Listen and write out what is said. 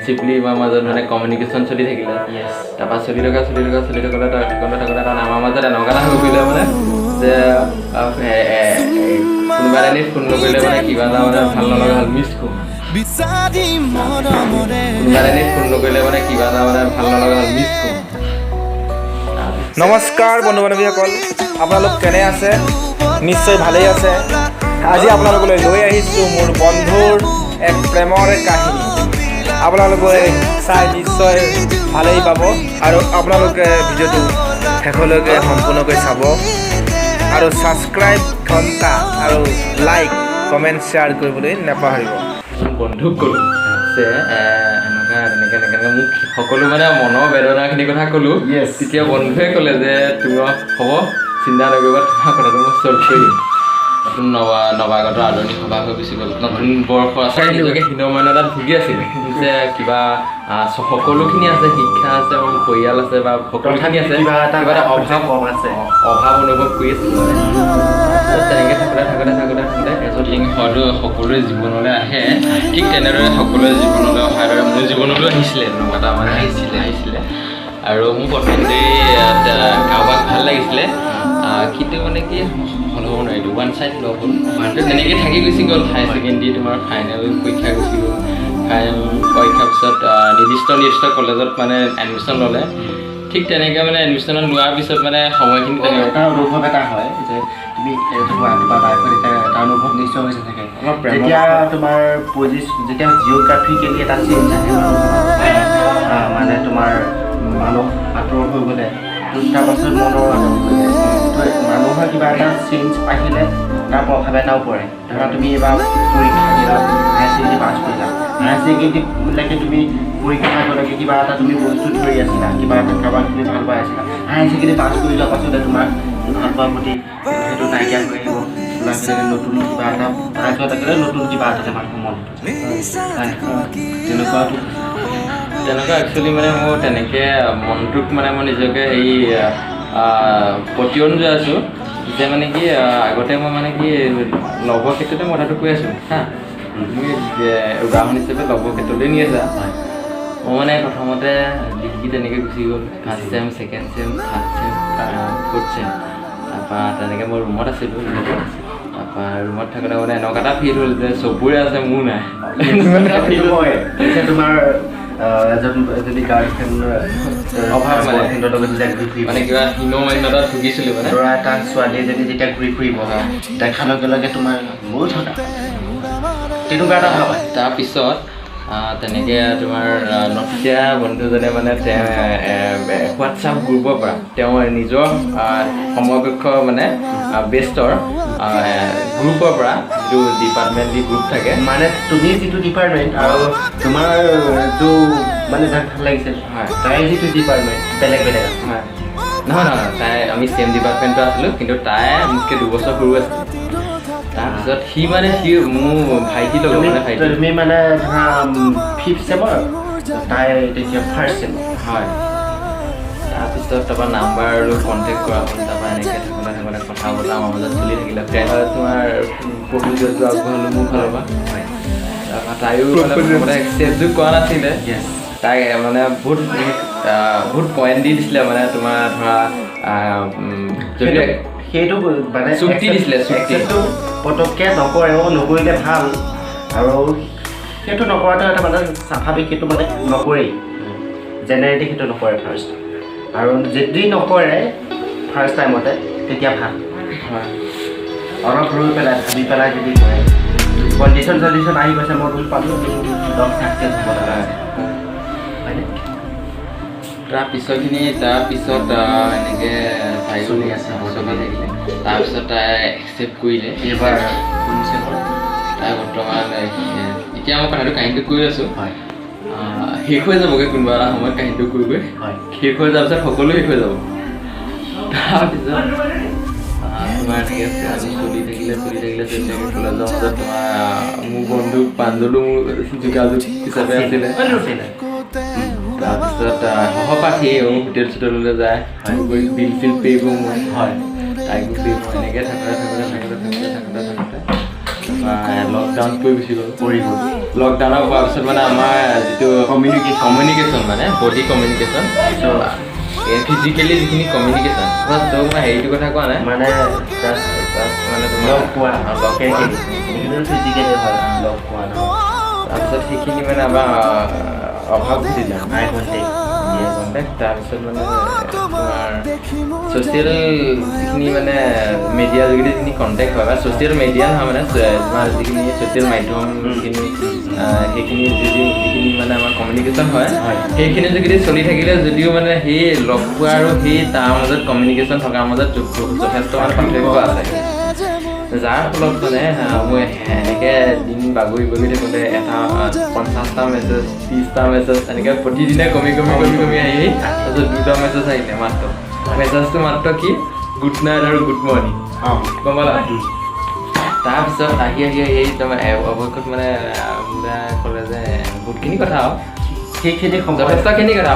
চিপলি আমাৰ মাজত মানে কমিউনিকেশ্যন চলি থাকিলে তাৰপৰা চলি থকা তাৰ আমাৰ মাজত এনেকুৱা এটা হৈ পৰিলে মানে যে কোনোবা এদিন ফোন নকৰিলে মানে কিবা এটা মানে ভাল নলগা হ'ল মিছ কৰোঁ কোনোবা এদিন ফোন নকৰিলে মানে কিবা এটা মানে ভাল নলগা হ'ল মিছ কৰোঁ। নমস্কাৰ বন্ধু বান্ধৱীসকল, আপোনালোক কেনে আছে? নিশ্চয় ভালেই আছে। আজি আপোনালোকলৈ লৈ আহিছোঁ মোৰ বন্ধুৰ এক প্ৰেমৰ কাহিনী। আপোনালোকে চাই নিশ্চয় ভালেই পাব আৰু আপোনালোকে ভিডিঅ'টো শেষলৈকে সম্পূৰ্ণকৈ চাব আৰু ছাবস্ক্ৰাইব ঘণ্টা আৰু লাইক কমেণ্ট শ্বেয়াৰ কৰিবলৈ নাপাহৰিব। বন্ধুক ক'লোঁ যে এনেকৈ মোক সকলো মানে মনৰ বেদনাখিনিৰ কথা ক'লোঁ। তেতিয়া বন্ধুৱে ক'লে যে তোমাৰ হ'ব, চিন্তা নকৰিবা, তোমাৰ কথাটো মই চল্ভ কৰি দিম। নতুন নৱাগত আদৰণি সভা হৈ গুচি গ'ল। নতুন বৰ্ষ আছে, নিজকে হীনমন্যতাত ভুগি আছিলে যে কিবা সকলোখিনি আছে, শিক্ষা আছে, মোৰ পৰিয়াল আছে বা সকলোখিনি আছে, কিবা এটা অভাৱ অনুভৱ কৰি আছিলোঁ। তেনেকৈ থাকোঁতে এজন লিংগ হয়তো সকলোৰে জীৱনলৈ আহে, ঠিক তেনেদৰে সকলোৰে জীৱনলৈ অহাৰ দৰে মোৰ জীৱনলৈও আহিছিলে তেনেকুৱা এটা মানে আহিছিলে আৰু মোৰ প্ৰথমতে কাৰোবাক ভাল লাগিছিলে, কিন্তু মানে কি সল হ'ব নোৱাৰিলোঁ, ওৱান চাইড লগ হ'ল। তেনেকৈ থাকি গুচি গ'ল। হায়াৰ ছেকেণ্ডেৰী তোমাৰ ফাইনেল পৰীক্ষা গুচি গ'ল। ফাইনেল পৰীক্ষাৰ পিছত নিৰ্দিষ্ট কলেজত মানে এডমিশ্যন ল'লে। ঠিক তেনেকৈ মানে এডমিশ্যনত লোৱাৰ পিছত মানে সময়খিনি এটা অনুভৱ এটা হয় যে তুমি তোমাৰ লাইফত এটা অনুভৱ নিশ্চয় হৈছে থাকে। যেতিয়া তোমাৰ যেতিয়া জিঅ'গ্ৰাফিকেলি এটা চেঞ্জ আহে মানে তোমাৰ মানুহ আঁতৰ হৈ গ'লে তাৰপাছত মানুহৰ কিবা এটা চেঞ্জ আহিলে তাৰ প্ৰভাৱ এটাও পৰে। ধৰা তুমি এইবাৰ পৰীক্ষা দিলা, হায়াৰ ছেকেণ্ডেৰী পাছ কৰিলা, হায়াৰ ছেকেণ্ডেৰীলৈকে তুমি পৰীক্ষা আগলৈকে কিবা এটা তুমি বস্তু ধৰি আছিলা, কিবা এটা কাৰোবাক তুমি ভাল পাই আছিলা। হায়াৰ ছেকেণ্ডেৰী পাছ কৰি যোৱাৰ পাছতে তোমাৰ ভাল পোৱাৰ প্ৰতি সেইটো নাইকিয়া হৈ আহিব। নতুন কিবা এটা নতুন কিবা এটা মানুহৰ মন তেনেকুৱা একচুৱেলি মানে মোৰ তেনেকৈ মনটোক মানে মই নিজকে এই প্ৰতিয়ন লৈ আছোঁ যে মানে কি আগতে মই মানে কি লগৰ ক্ষেত্ৰতে মই কথাটো কৈ আছোঁ হা, তুমি উদাহৰণ হিচাপে লগৰ ক্ষেত্ৰলৈ নি আছা। মই মানে প্ৰথমতে ডিগ্ৰী তেনেকৈ গুচি গ'ল, first sem, second sem, third sem, fourth sem. তাৰপৰা তেনেকৈ মই ৰুমত আছিলোঁ। তাৰপৰা ৰুমত থাকোঁতে মানে এনেকুৱা এটা ফিল হ'ল যে চবৰে আছে, মোৰ নাই। তোমাৰ এজনী গাৰ্লফ্ৰেণ্ডৰ অভাৱ মানে কিবা হীনমন্যতাত ভুগিছিলোঁ মানে। ল'ৰা এটা ছোৱালী এজনী যেতিয়া ঘূৰি ফুৰিব দেখাৰ লগে লগে তোমাৰ মোৰ থকা তেনেকুৱা এটা ভাৱ হয়। তাৰপিছত তেনেকৈ তোমাৰ নতুন বন্ধুজনে মানে হোৱাটছআপ গ্ৰুপৰ পৰা তেওঁ নিজৰ সমকক্ষ মানে বেষ্টৰ গ্ৰুপৰ পৰা যিটো ডিপাৰ্টমেণ্টেলি গ্ৰুপ থাকে, মানে তুমি যিটো ডিপাৰ্টমেণ্ট আৰু তোমাৰ যিটো মানে যাক ভাল লাগিছে তাই যিটো ডিপাৰ্টমেণ্ট বেলেগ বেলেগ আছে। নহয় তাই আমি ছেম ডিপাৰ্টমেণ্টত আছিলোঁ, কিন্তু তাই মোতকৈ 2 বছৰ সৰু আছিল। তাৰপিছত সি মোৰ ভাইটিৰ লগত মানে ভাইটি তুমি মানে ধৰা 5th চেমৰ, তাই তেতিয়া 1st চেম হয়। তাৰপিছত তাৰপৰা নাম্বাৰ আৰু কণ্টেক্ট কৰা হ'ল। তাৰপৰা এনেকৈ থাকোঁতে কথা বতৰা আমাৰ মাজত চলি থাকিলে। তোমাৰ প্ৰপ'জেলটো আগবঢ়ালোঁ মোৰ ফালৰ পৰা। তাৰপৰা তাইও মানে একচেপ্টটো কৰা নাছিলে। তাই মানে বহুত পইণ্ট দি দিছিলে, মানে তোমাৰ ধৰা সেইটো মানে চুক্তি দিছিলে। চুক্তিটো পটককৈ নকৰে, নকৰিলে ভাল, আৰু সেইটো নকৰাটো এটা মানে স্বাভাৱিক, সেইটো মানে নকৰেই, জেনেৰেলি সেইটো নকৰে ফাৰ্ষ্ট। আৰু যদি নকৰে ফাৰ্ষ্ট টাইমতে তেতিয়া ভাল হয়। অলপ ৰৈ পেলাই ভাবি পেলাই যদি কৰে, কণ্ডিশ্যন আহি গৈছে, মই ভুল পালোঁ, লগ ছাকচেছ হ'ব লগা হয়নে? তাৰপিছত এনেকৈ তাই চলি থাকিলে। তাৰপিছত তাই একচেপ্ট কৰিলে। এইবাৰ তাই বৰ্তমান এতিয়া মই কথাটো কাহিনীটো কৈ আছোঁ, হয়, শেষ হৈ যাবগৈ কোনোবা এটা সময়ত। কাহিনীটো কৈ হয়, শেষ হৈ যোৱাৰ পিছত সকলো শেষ হৈ যাব। তাৰপিছত তোমাৰ এনেকৈ চলি থাকিলে কলেজৰ মাজত তোমাৰ মোৰ বন্ধু প্ৰাঞ্জলো মোৰ যোগাযোগ হিচাপে আছিলে। তাৰপিছত সহপাঠী হোটেল চোটেললৈ যায়, বিল চিল পে' কৰোঁ মই, হয়, তাইকো পে' কৰোঁ। এনেকৈ থাকোঁতে লকডাউন কৰি গুচি গ'ল, লকডাউনৰ হোৱাৰ পিছত মানে আমাৰ যিটো কমিউনিকেশ্যন মানে বডি কমিউনিকেশ্যন ফিজিকেলি যিখিনি কমিউনিকেশ্যন তোক মই হেৰিটো কথা কোৱা নাই মানে মানে লগ পোৱা ফিজিকেলি হয় লগ পোৱা নহয় তাৰপিছত সেইখিনি মানে আমাৰ অভাৱ ঘটিলে আই কণ্টেক্ট তাৰপিছত মানে তোমাৰ ছ'চিয়েল যিখিনি মানে মিডিয়াৰ যোগেদি যিখিনি কণ্টেক্ট হয় বা ছ'চিয়েল মিডিয়া নহয় মানে তোমাৰ যিখিনি ছ'চিয়েল মাধ্যম যিখিনি সেইখিনি যিখিনি মানে আমাৰ কমিউনিকেশ্যন হয় সেইখিনি যোগেদি চলি থাকিলে যদিও মানে সেই লগ পোৱা আৰু সেই তাৰ মাজত কমিউনিকেশ্যন থকাৰ মাজত যথেষ্ট মানে পাৰ্থক্য আছে যাৰ ফলত মানে মই এনেকৈ দিন বাগৰি থাকোঁতে এটা 50টা মেছেজ 30টা মেছেজ এনেকৈ প্ৰতিদিনে কমি আহি তাৰপিছত 2টা মেছেজ আহিলে মাত্ৰ মেছেজটো মাত্ৰ কি গুড নাইট আৰু গুড মৰ্ণিং গম পালা তাৰপিছত আহি তোমাৰ অৱশেষত মানে ক'লে যে বহুতখিনি কথা আৰু সেইখিনি যথেষ্টখিনি কথা